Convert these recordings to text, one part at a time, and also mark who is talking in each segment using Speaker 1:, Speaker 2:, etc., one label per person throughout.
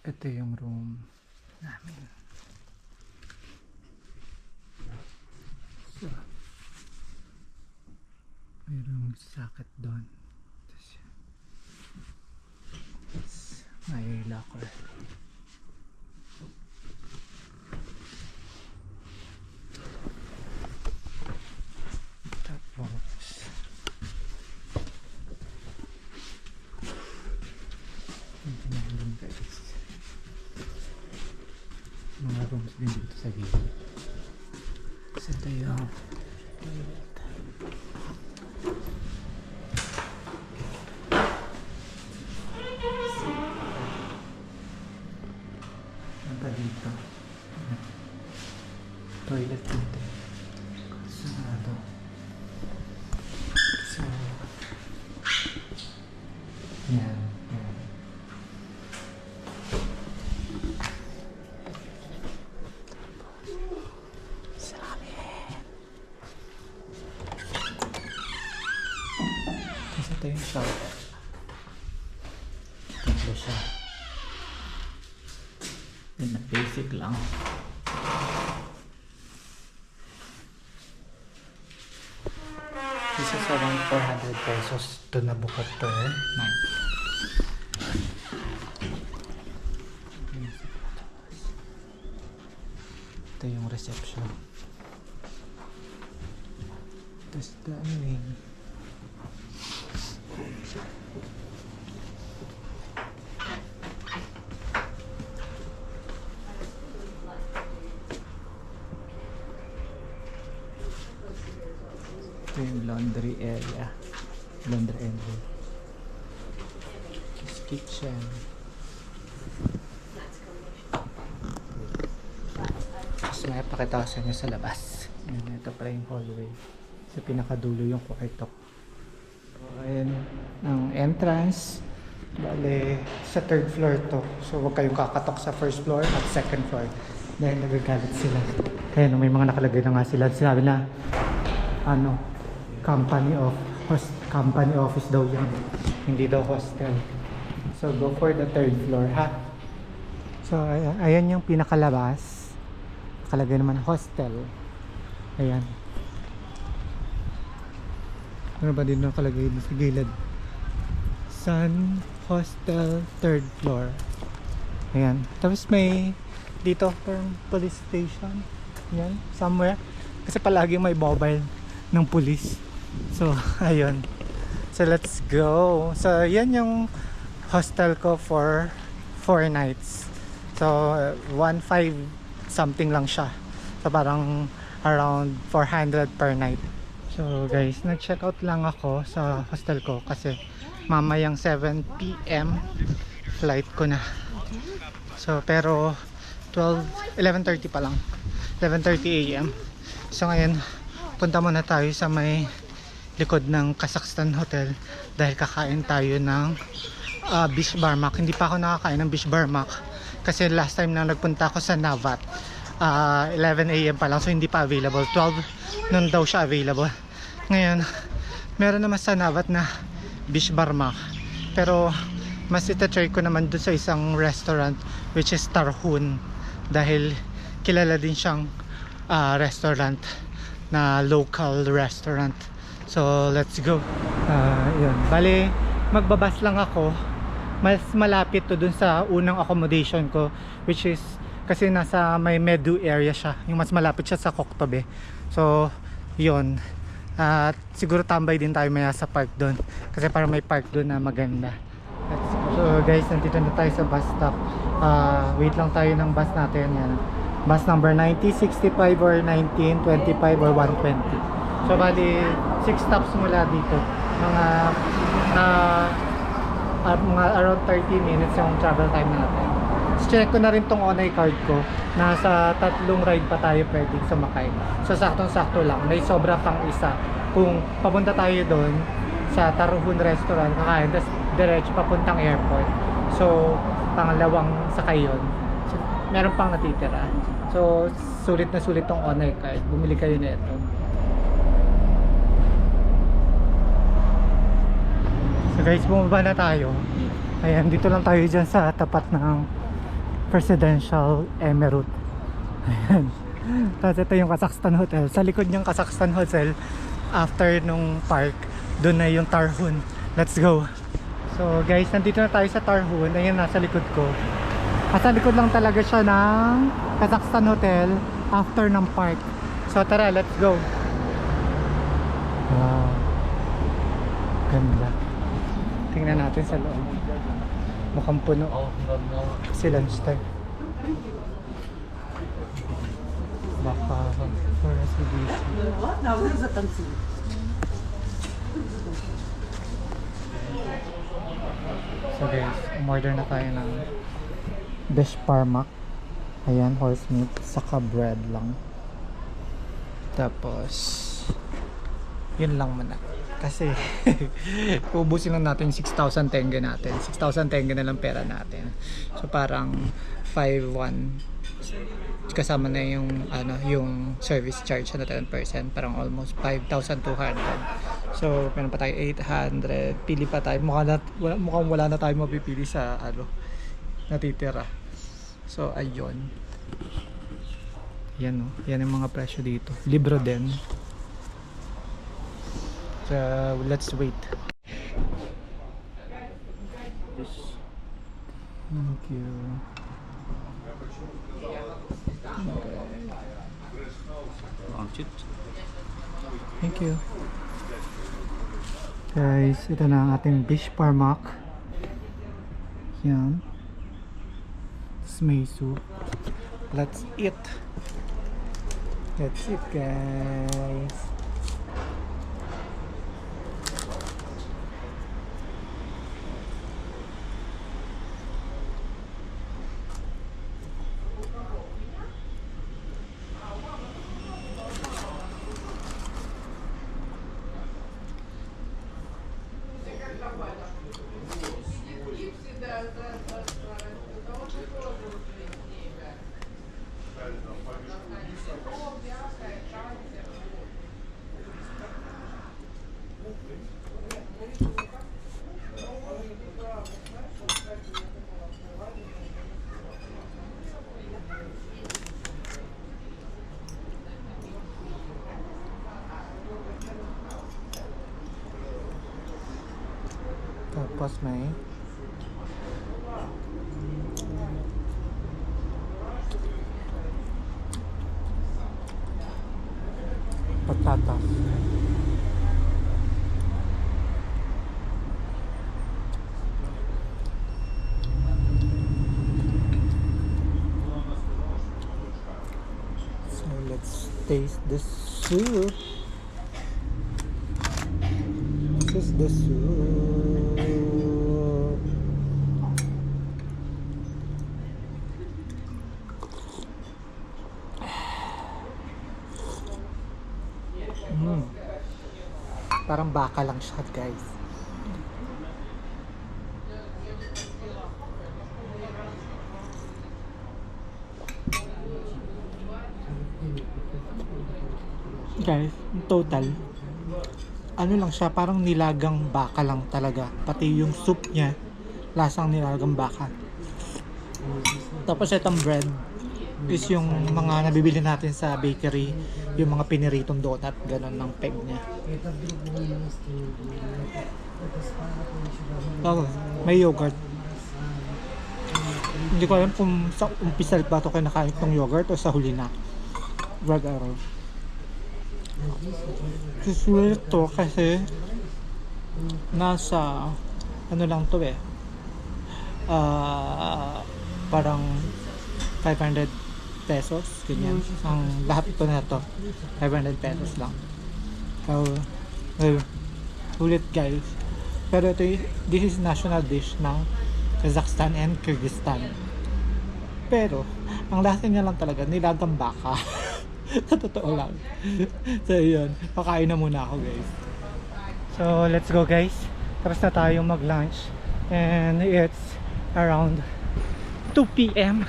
Speaker 1: Ito yung room namin. So, mayroong socket doon. Tapos, may locker. Tapos, ito na yung guys. Mga rooms din dito sa gilid. Kasi ito yung toilet. Punta dito. Toilet dito. Sarado. So, yan. Yan. Sa amin. Tapos ito yung shower. Ito siya. Yun na, basic lang. This is around 400 pesos to nabukat per night. Ito yung reception. Tapos dining. Ito yung laundry area. Laundry area. This kitchen. Tapos may pakita ko sa inyo sa labas. Ayan, ito pala yung hallway. Sa pinakadulo yung kwarto. So, ayan ang entrance. Bale, sa third floor to. So huwag kayong kakatok sa first floor at second floor. Dahil nagagalit sila. Kaya may mga nakalagay na nga sila. Sinabi na, company office daw yan, hindi daw hostel. So go for the third floor, ha. So ayan yung pinakalabas, nakalagay naman hostel. Ayan, ano ba din nakalagay sa gilid? Sun Hostel third floor. Ayan, tapos may dito parang police station. Ayan, somewhere, kasi palaging may mobile ng police. So, ayun. So, let's go. So, yan yung hostel ko for 4 nights. So, 1,500 something lang siya. So, parang around 400 per night. So, guys, nag-check out lang ako sa hostel ko kasi mamayang 7 PM flight ko na. So, pero 11:30 pa lang. 11:30 AM. So, ngayon, punta muna tayo sa may likod ng Kazakhstan Hotel dahil kakain tayo ng Bish Barmak. Hindi pa ako nakakain ng Bish Barmak kasi last time na nagpunta ako sa Navat 11 AM pa lang, so hindi pa available. 12 nun daw siya available. Ngayon meron naman sa Navat na Bish Barmak, pero mas itatry ko naman dun sa isang restaurant which is Tarhun dahil kilala din siyang restaurant na local restaurant. So let's go. Yun. Bale, magbabas lang ako. Mas malapit to dun sa unang accommodation ko, which is kasi nasa may Medu area siya. Yung mas malapit siya sa Koktobe. So yun. At siguro tambay din tayo maya sa park dun kasi para may park dun na maganda. Let's go. So guys, nandito na tayo sa bus stop. Wait lang tayo ng bus natin. Yan. Bus number 90, 65 or 19, 25 or 120. So bali 6 stops mula dito. Mga around 30 minutes yung travel time natin. So, check ko na rin tong Onay card ko. Nasa 3 ride pa tayo pwedeng sumakay. So saktong-sakto lang. May sobra pang isa. Kung papunta tayo doon sa Tarhun restaurant, kakain, tapos diretso papuntang airport. So pangalawang sakay yun. So, meron pang natitira. So sulit na sulit tong Onay card. Bumili kayo na ito. So guys, bumaba na tayo. Ayan, dito lang tayo dyan sa tapat ng Presidential Emirate. Ayan. Tapos ito yung Kazakhstan Hotel. Sa likod niyang Kazakhstan Hotel, after nung park, doon na yung Tarhun. Let's go. So guys, nandito na tayo sa Tarhun. Ayan, nasa likod ko. Nasa likod lang talaga siya ng Kazakhstan Hotel after ng park. So tara, let's go. Wow, ganda. Tingnan natin sa loob. Mukhang puno kasi lunch time. Baka for reservation. So guys, umorder na tayo ng besh parmak. Ayan, horse meat, saka bread lang. Tapos yun lang muna. Kasi ubusin lang natin 6,000 tenge natin. 6,000 tenge na lang pera natin. So parang 5,100 kasama na yung yung service charge na 10%, parang almost 5,200. So meron pa tayo 800, pili pa tayo. Mukhang wala na tayo mapipili sa natitira. So ayun, yan yan yung mga presyo dito. Libro din. So let's wait. Thank you. Thank you. Guys, ito na ang ating besh parmak. Yan. May soup. Let's eat. Let's eat, guys. Tapos may patatas. So let's taste the soup. This is the soup. Parang baka lang siya, guys. Guys, total ano lang siya, parang nilagang baka lang talaga. Pati yung soup niya, lasang nilagang baka. Tapos itong bread is yung mga nabibili natin sa bakery, yung mga piniritong donut, ganun ng peg niya. Tapos may yogurt. Hindi ko alam kung sa umpisal ba ito kinakain itong yogurt o sa huli na. Rag-araw. Susulit to kasi nasa ano lang to parang 500 pesos ganyan ang lahat ito na to, 500 pesos lang. So ulit guys, pero this is national dish ng Kazakhstan and Kyrgyzstan, pero ang lasa niya lang talaga nilagang baka. Sa totoo lang. So yun, pakain na muna ako guys. So let's go guys. Tapos na tayo mag lunch and it's around 2 PM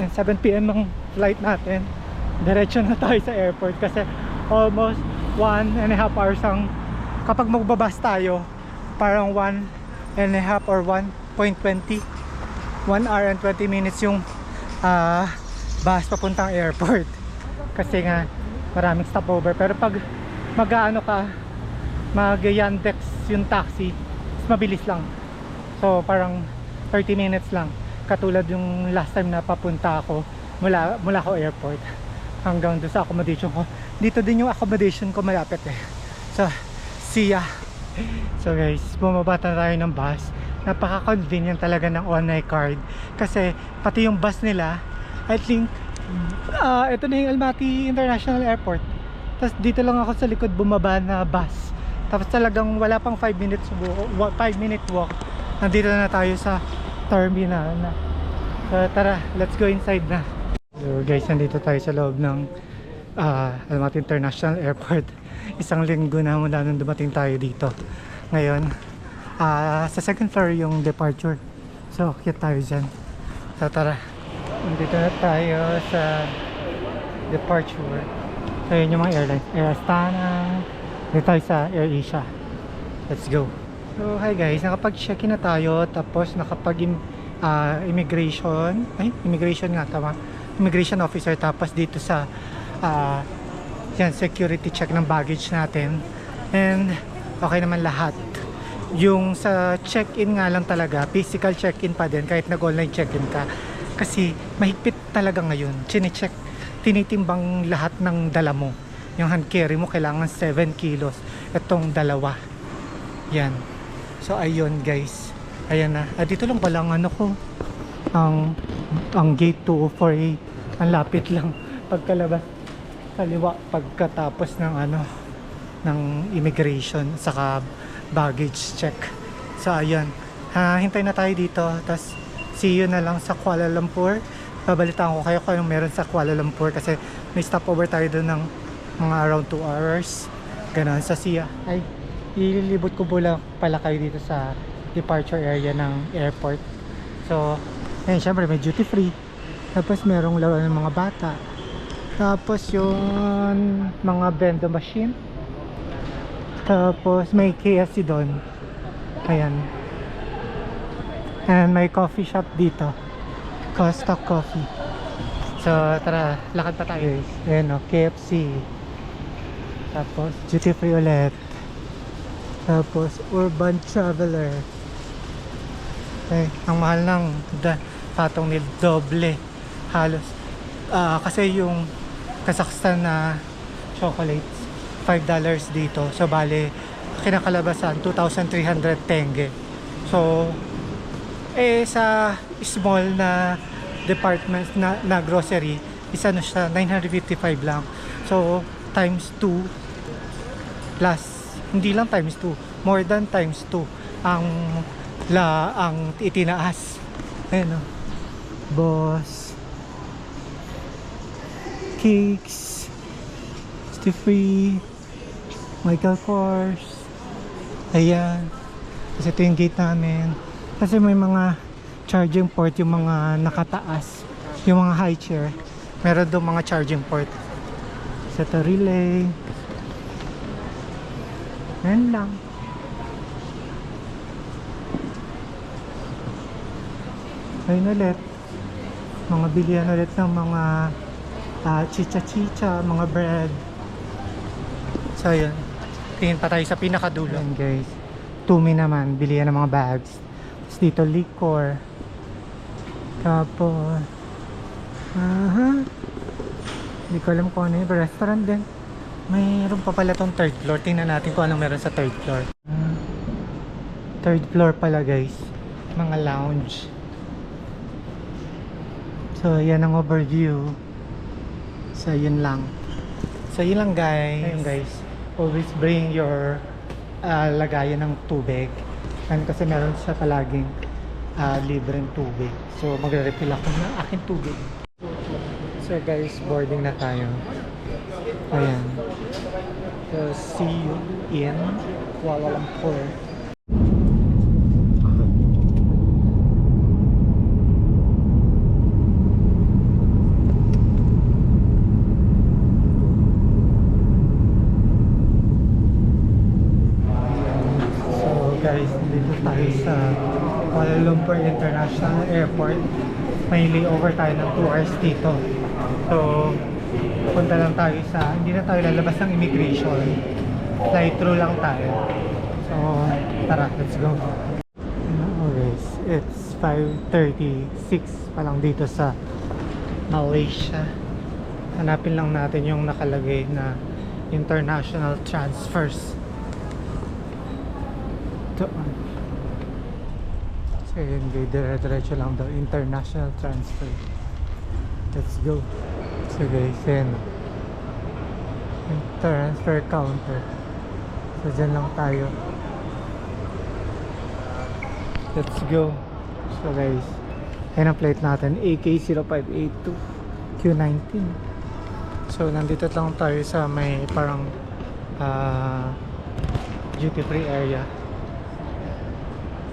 Speaker 1: and 7 PM ang flight natin. Diretso na tayo sa airport kasi almost 1.5 hours ang, kapag magbabas tayo parang 1.5 or 1.20, 1 hour and 20 minutes yung bus papuntang airport. Kasi nga maraming stopover. Pero pag mag-ano ka, mag-Yandex yung taxi, mabilis lang. So parang 30 minutes lang. Katulad yung last time na papunta ako mula ako airport hanggang doon sa accommodation ko. Dito din yung accommodation ko, malapit eh. So, see ya. So guys, bumaba na tayo ng bus. Napaka-convenient talaga ng online card. Kasi pati yung bus nila, I think ito na yung Almaty International Airport. Tapos dito lang ako sa likod bumaba na bus. Tapos talagang wala pang 5 minute walk. Nandito na tayo sa terminal na. So tara, let's go inside na. So guys, nandito tayo sa loob ng Almaty International Airport. Isang linggo na mula nung dumating tayo dito. Ngayon, sa second floor yung departure. So, akit tayo dyan. So tara, nandito na tayo sa departure. So yun yung mga airlines, Air Astana. Dito tayo sa AirAsia. Let's go. So hi guys, nakapag-check-in na tayo. Tapos immigration. Immigration nga, tama. Immigration officer. Tapos dito sa yan, security check ng baggage natin. And okay naman lahat. Yung sa check-in nga lang talaga, physical check-in pa din kahit nag-online check-in ka. Kasi mahigpit talaga ngayon. Chine-check, tinitimbang lahat ng dala mo. Yung hand carry mo kailangan 7 kilos. Itong dalawa. Yan. So ayun guys. Ayan na. Dito lang pala ang ano ko. Ang gate 248. Ang lapit lang pagkalabas. Kaliwa pagkatapos ng ng immigration saka baggage check. So ayun. Hintay na tayo dito. Tapos see you na lang sa Kuala Lumpur. Babalitaan ko kayo kung anong meron sa Kuala Lumpur kasi may stopover tayo doon ng mga around 2 hours. Ganon. Sa SIA. Ay, ililibot ko pala kayo dito sa departure area ng airport. So, ayun, syempre may duty free. Tapos merong laruan ng mga bata. Tapos yung mga vending machine. Tapos may KFC doon. Ayan. And may coffee shop dito. Costa Coffee. So tara, lakad pa tayo guys. Ayan o, KFC. Tapos duty free ulit. Tapos Urban Traveler. Okay, ang mahal ng patong ni doble halos. Kasi yung Kazakhstan na chocolates $5 dito. So bale kinakalabasan 2,300 tenge. So sa small na department na grocery, isa na siya 955 lang. So times 2 plus, hindi lang times 2, more than times 2 ang itinaas. Ayan o, Boss Cakes, Stay Free, Michael Kors. Ayan. Kasi ito yung gate namin. Kasi may mga charging port yung mga nakataas. Yung mga high chair. Meron doon mga charging port. Sa ito relay. Ayan lang. Ayun ulit. Mga bilihan ulit ng mga chicha-chicha, mga bread. So yun. Tingin pa tayo sa pinakadulo. Ayan guys. Tumi naman. Bilihan ng mga bags. Tapos dito liquor. Tapos hindi ko alam kung ano yun. Restaurant din. Mayroon pa pala tong third floor. Tingnan natin kung anong meron sa third floor. Third floor pala guys. Mga lounge. So yan ang overview. So yun lang. So yun lang guys. Ayun guys. Always bring your lagayan ng tubig. And kasi meron siya palaging libreng tubig. So magre-refill ako ng aking tubig. So guys, boarding na tayo. Ayan. So see you in Kuala Lumpur. So guys, dito tayo sa Kuala Lumpur International Airport. may layover tayo ng 2 hours dito. So, punta lang tayo sa, hindi na tayo lalabas ng immigration. Fly through lang tayo. So, tara, let's go. Okay, it's 5:36 pa lang dito sa Malaysia. Hanapin lang natin yung nakalagay na international transfers. Doon. So yun, dire-diretso lang daw, international transfer. Let's go. So guys, yun, transfer counter. So dyan lang tayo. Let's go. So guys, ayun ang plate natin, AK0582 Q19. So nandito lang tayo sa may parang duty free area.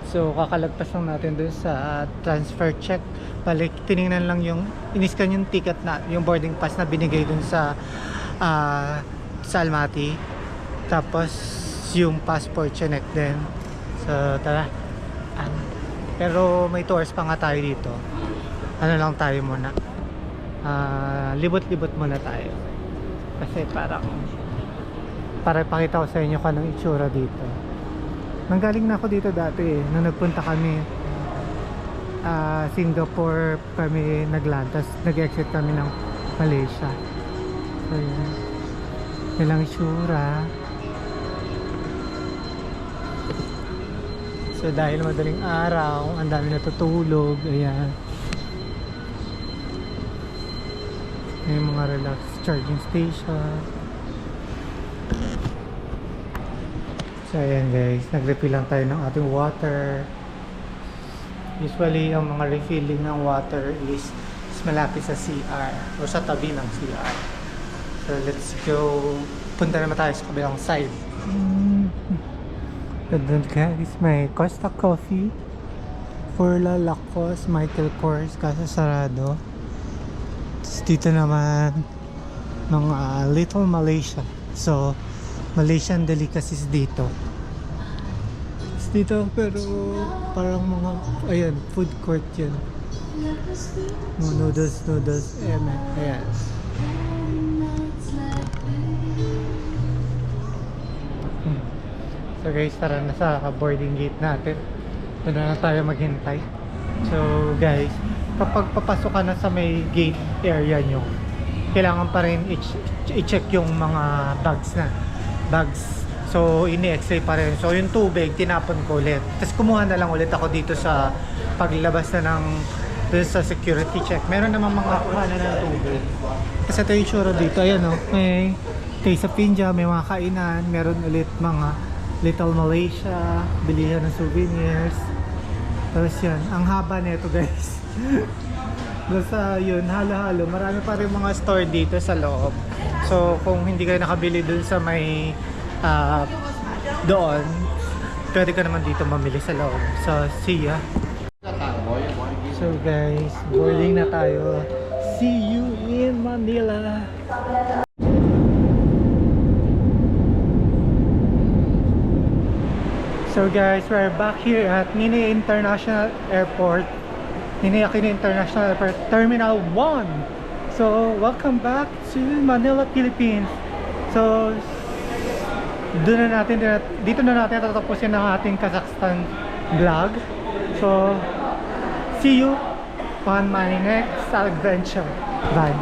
Speaker 1: So kakalagpas lang natin dun sa transfer check. Balik tiningnan lang yung iniscan yung ticket na, yung boarding pass na binigay dun sa Almaty. Tapos yung passport check din. So tara. Pero may 2 hours pa nga tayo dito. Ano lang tayo muna, libot-libot muna tayo. Kasi para ipakita ko sa inyo kung anong itsura dito. Nanggaling na ako dito dati nung nagpunta kami Singapore kami nagland, tapos nag-exit kami ng Malaysia. So yun, yun lang itsura. So dahil madaling araw, ang dami natutulog. Ayan, may mga relax charging station. So ayan guys, nag-refill lang tayo ng ating water. Usually ang mga refilling ng water is malapit sa CR o sa tabi ng CR. So let's go. Punta naman tayo sa kabilang side. Doon guys, may Costa Coffee, Furla, Lacoste, Michael Kors, kaso sarado. Tapos dito naman mga Little Malaysia. So Malaysian delicacies dito. Tapos dito pero parang mga, ayan, food court yun. Mga noodles, ayan. So guys, tara na sa boarding gate natin. Doon na tayo maghintay. So guys, kapag papasok ka na sa may gate area nyo, kailangan pa rin i-check yung mga bags. So ini-x-ray pa rin. So yung tubig, tinapon ko ulit. Tapos kumuha na lang ulit ako dito sa paglabas na ng dun sa security check. Meron namang mga kuha na ng tubig. Kasi ito yung tsura dito. Ayan o, may Taste of India, may mga kainan. Meron ulit mga Little Malaysia, bilihan ng souvenirs. Tapos yan, ang haba nito guys. Basta yun, halo-halo. Marami pa rin mga store dito sa loob. So kung hindi kayo nakabili dun sa may doon, pwede ka naman dito mamili sa loob. So see ya. So guys, boarding na tayo. See you in Manila. So guys, we're back here at Ninoy International Airport, Ninoy Aquino International Airport, Terminal 1. So welcome back to Manila, Philippines. So dito na natin tatapusin ang ating Kazakhstan vlog. So see you on my next adventure. Bye.